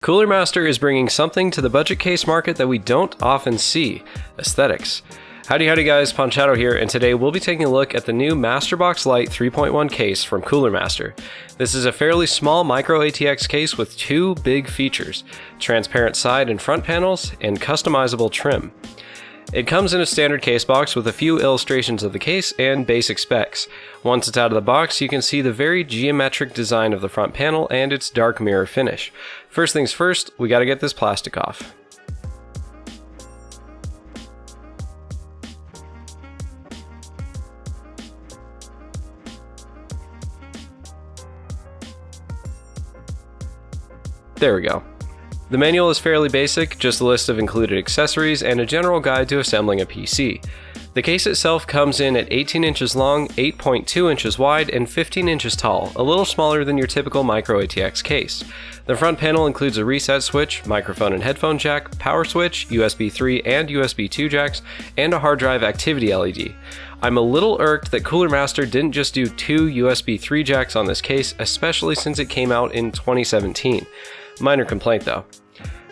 Cooler Master is bringing something to the budget case market that we don't often see: aesthetics. Howdy guys, Ponchato here, and today we'll be taking a look at the new MasterBox Lite 3.1 case from Cooler Master. This is a fairly small micro ATX case with two big features: transparent side and front panels and customizable trim. It comes in a standard case box with a few illustrations of the case and basic specs. Once it's out of the box, you can see the very geometric design of the front panel and its dark mirror finish. First things first, we gotta get this plastic off. There we go. The manual is fairly basic, just a list of included accessories and a general guide to assembling a PC. The case itself comes in at 18 inches long, 8.2 inches wide, and 15 inches tall, a little smaller than your typical micro ATX case. The front panel includes a reset switch, microphone and headphone jack, power switch, USB 3 and USB 2 jacks, and a hard drive activity LED. I'm a little irked that Cooler Master didn't just do two USB 3 jacks on this case, especially since it came out in 2017. Minor complaint though.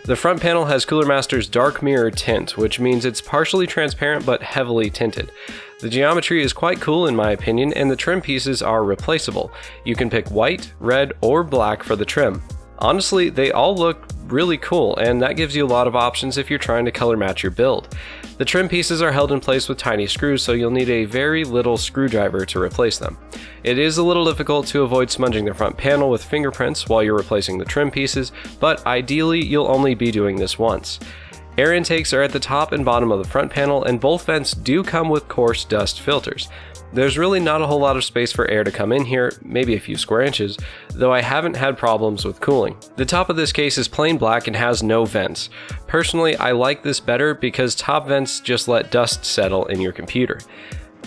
The front panel has Cooler Master's dark mirror tint, which means it's partially transparent but heavily tinted. The geometry is quite cool in my opinion, and the trim pieces are replaceable. You can pick white, red, or black for the trim. Honestly, they all look really cool, and that gives you a lot of options if you're trying to color match your build. The trim pieces are held in place with tiny screws, so you'll need a very little screwdriver to replace them. It is a little difficult to avoid smudging the front panel with fingerprints while you're replacing the trim pieces, but ideally you'll only be doing this once. Air intakes are at the top and bottom of the front panel, and both vents do come with coarse dust filters. There's really not a whole lot of space for air to come in here, maybe a few square inches, though I haven't had problems with cooling. The top of this case is plain black and has no vents. Personally, I like this better because top vents just let dust settle in your computer.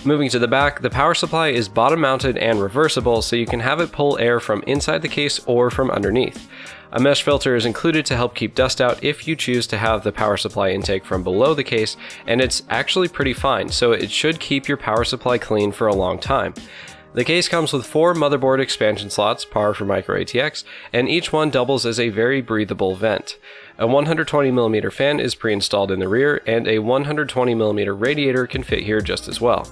Moving to the back, the power supply is bottom mounted and reversible, so you can have it pull air from inside the case or from underneath. A mesh filter is included to help keep dust out if you choose to have the power supply intake from below the case, and it's actually pretty fine, so it should keep your power supply clean for a long time. The case comes with 4 motherboard expansion slots, par for micro ATX, and each one doubles as a very breathable vent. A 120mm fan is pre-installed in the rear, and a 120mm radiator can fit here just as well.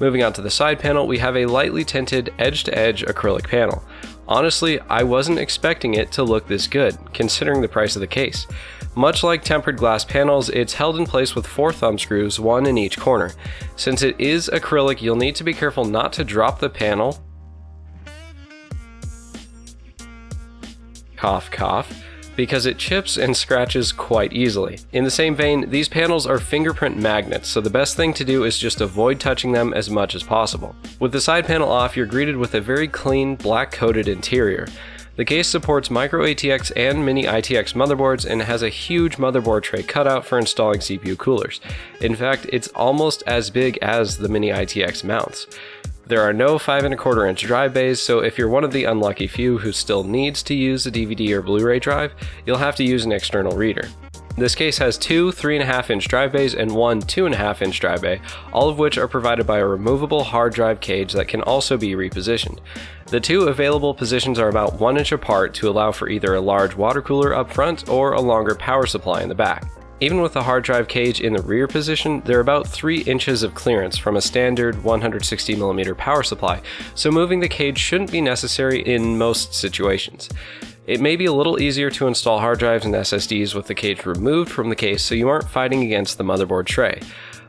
Moving on to the side panel, we have a lightly tinted edge-to-edge acrylic panel. Honestly, I wasn't expecting it to look this good, considering the price of the case. Much like tempered glass panels, it's held in place with 4 thumb screws, one in each corner. Since it is acrylic, you'll need to be careful not to drop the panel. Cough, cough. Because it chips and scratches quite easily. In the same vein, these panels are fingerprint magnets, so the best thing to do is just avoid touching them as much as possible. With the side panel off, you're greeted with a very clean, black-coated interior. The case supports micro ATX and mini ITX motherboards and has a huge motherboard tray cutout for installing CPU coolers. In fact, it's almost as big as the mini ITX mounts. There are no 5¼ inch drive bays, so if you're one of the unlucky few who still needs to use a DVD or Blu-ray drive, you'll have to use an external reader. This case has 2 3.5 inch drive bays and 1 2.5 inch drive bay, all of which are provided by a removable hard drive cage that can also be repositioned. The 2 available positions are about 1 inch apart to allow for either a large water cooler up front or a longer power supply in the back. Even with the hard drive cage in the rear position, there are about 3 inches of clearance from a standard 160mm power supply, so moving the cage shouldn't be necessary in most situations. It may be a little easier to install hard drives and SSDs with the cage removed from the case so you aren't fighting against the motherboard tray.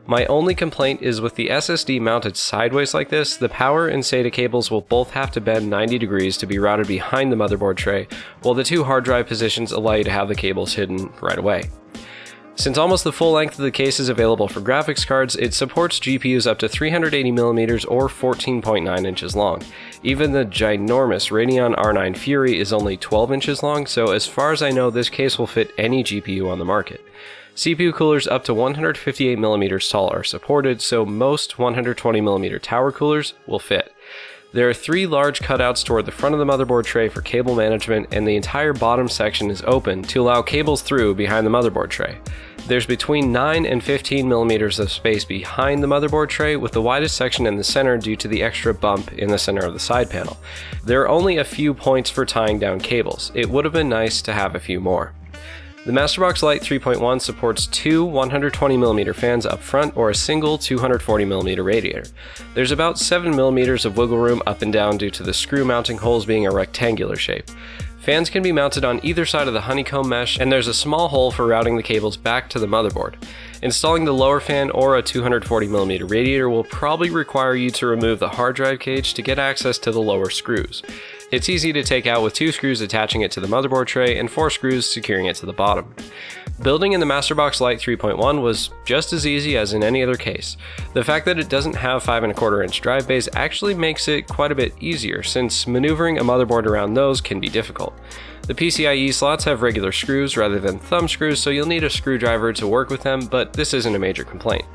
My only complaint is with the SSD mounted sideways like this, the power and SATA cables will both have to bend 90 degrees to be routed behind the motherboard tray, while the 2 hard drive positions allow you to have the cables hidden right away. Since almost the full length of the case is available for graphics cards, it supports GPUs up to 380mm or 14.9 inches long. Even the ginormous Radeon R9 Fury is only 12 inches long, so as far as I know, this case will fit any GPU on the market. CPU coolers up to 158mm tall are supported, so most 120mm tower coolers will fit. There are 3 large cutouts toward the front of the motherboard tray for cable management, and the entire bottom section is open to allow cables through behind the motherboard tray. There's between 9 and 15 millimeters of space behind the motherboard tray, with the widest section in the center due to the extra bump in the center of the side panel. There are only a few points for tying down cables. It would have been nice to have a few more. The MasterBox Lite 3.1 supports two 120mm fans up front or a single 240mm radiator. There's about 7mm of wiggle room up and down due to the screw mounting holes being a rectangular shape. Fans can be mounted on either side of the honeycomb mesh, and there's a small hole for routing the cables back to the motherboard. Installing the lower fan or a 240mm radiator will probably require you to remove the hard drive cage to get access to the lower screws. It's easy to take out with 2 screws attaching it to the motherboard tray and 4 screws securing it to the bottom. Building in the MasterBox Lite 3.1 was just as easy as in any other case. The fact that it doesn't have 5¼ inch drive bays actually makes it quite a bit easier, since maneuvering a motherboard around those can be difficult. The PCIe slots have regular screws rather than thumb screws, so you'll need a screwdriver to work with them, but this isn't a major complaint.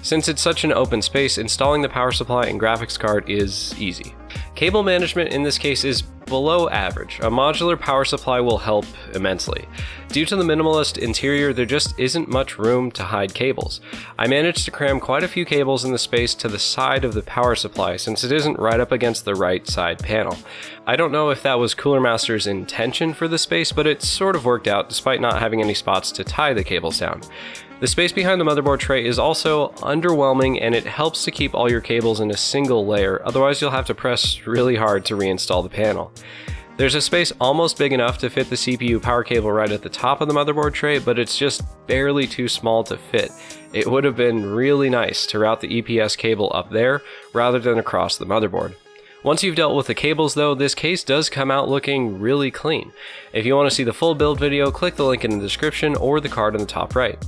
Since it's such an open space, installing the power supply and graphics card is easy. Cable management in this case is below average. A modular power supply will help immensely. Due to the minimalist interior, there just isn't much room to hide cables. I managed to cram quite a few cables in the space to the side of the power supply, since it isn't right up against the right side panel. I don't know if that was Cooler Master's intention for the space, but it sort of worked out despite not having any spots to tie the cables down. The space behind the motherboard tray is also underwhelming, and it helps to keep all your cables in a single layer, otherwise you'll have to press really hard to reinstall the panel. There's a space almost big enough to fit the CPU power cable right at the top of the motherboard tray, but it's just barely too small to fit. It would have been really nice to route the EPS cable up there rather than across the motherboard. Once you've dealt with the cables though, this case does come out looking really clean. If you want to see the full build video, click the link in the description or the card in the top right.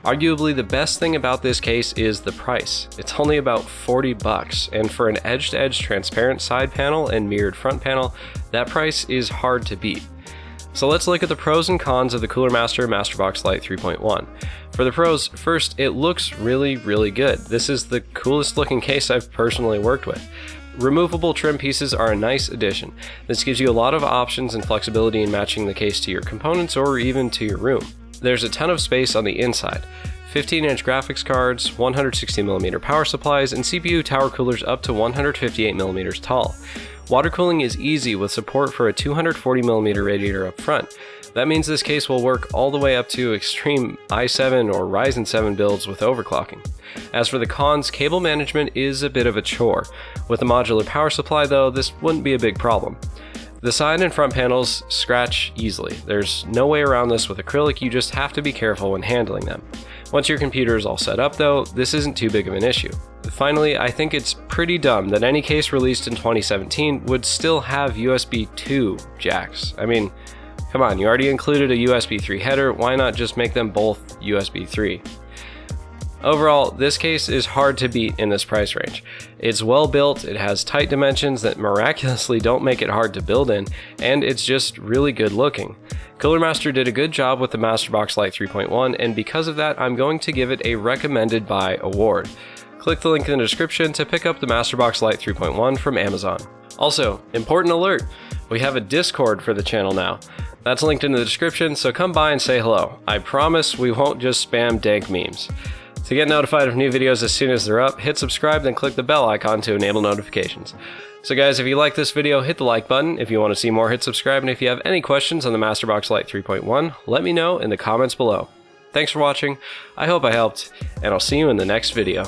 Arguably the best thing about this case is the price. It's only about $40, and for an edge-to-edge transparent side panel and mirrored front panel, that price is hard to beat. So let's look at the pros and cons of the Cooler Master MasterBox Lite 3.1. For the pros, first, it looks really good. This is the coolest looking case I've personally worked with. Removable trim pieces are a nice addition. This gives you a lot of options and flexibility in matching the case to your components or even to your room. There's a ton of space on the inside. 15-inch graphics cards, 160mm power supplies, and CPU tower coolers up to 158mm tall. Water cooling is easy with support for a 240mm radiator up front. That means this case will work all the way up to extreme i7 or Ryzen 7 builds with overclocking. As for the cons, cable management is a bit of a chore. With a modular power supply though, this wouldn't be a big problem. The side and front panels scratch easily. There's no way around this with acrylic, you just have to be careful when handling them. Once your computer is all set up though, this isn't too big of an issue. Finally, I think it's pretty dumb that any case released in 2017 would still have USB 2 jacks. I mean, come on, you already included a USB 3 header, why not just make them both USB 3? Overall, this case is hard to beat in this price range. It's well built, it has tight dimensions that miraculously don't make it hard to build in, and it's just really good looking. Cooler Master did a good job with the MasterBox Lite 3.1, and because of that, I'm going to give it a recommended buy award. Click the link in the description to pick up the MasterBox Lite 3.1 from Amazon. Also, important alert, we have a Discord for the channel now. That's linked in the description, so come by and say hello. I promise we won't just spam dank memes. To get notified of new videos as soon as they're up, hit subscribe, then click the bell icon to enable notifications. So guys, if you like this video, hit the like button. If you want to see more, hit subscribe, and if you have any questions on the MasterBox Lite 3.1, let me know in the comments below. Thanks for watching, I hope I helped, and I'll see you in the next video.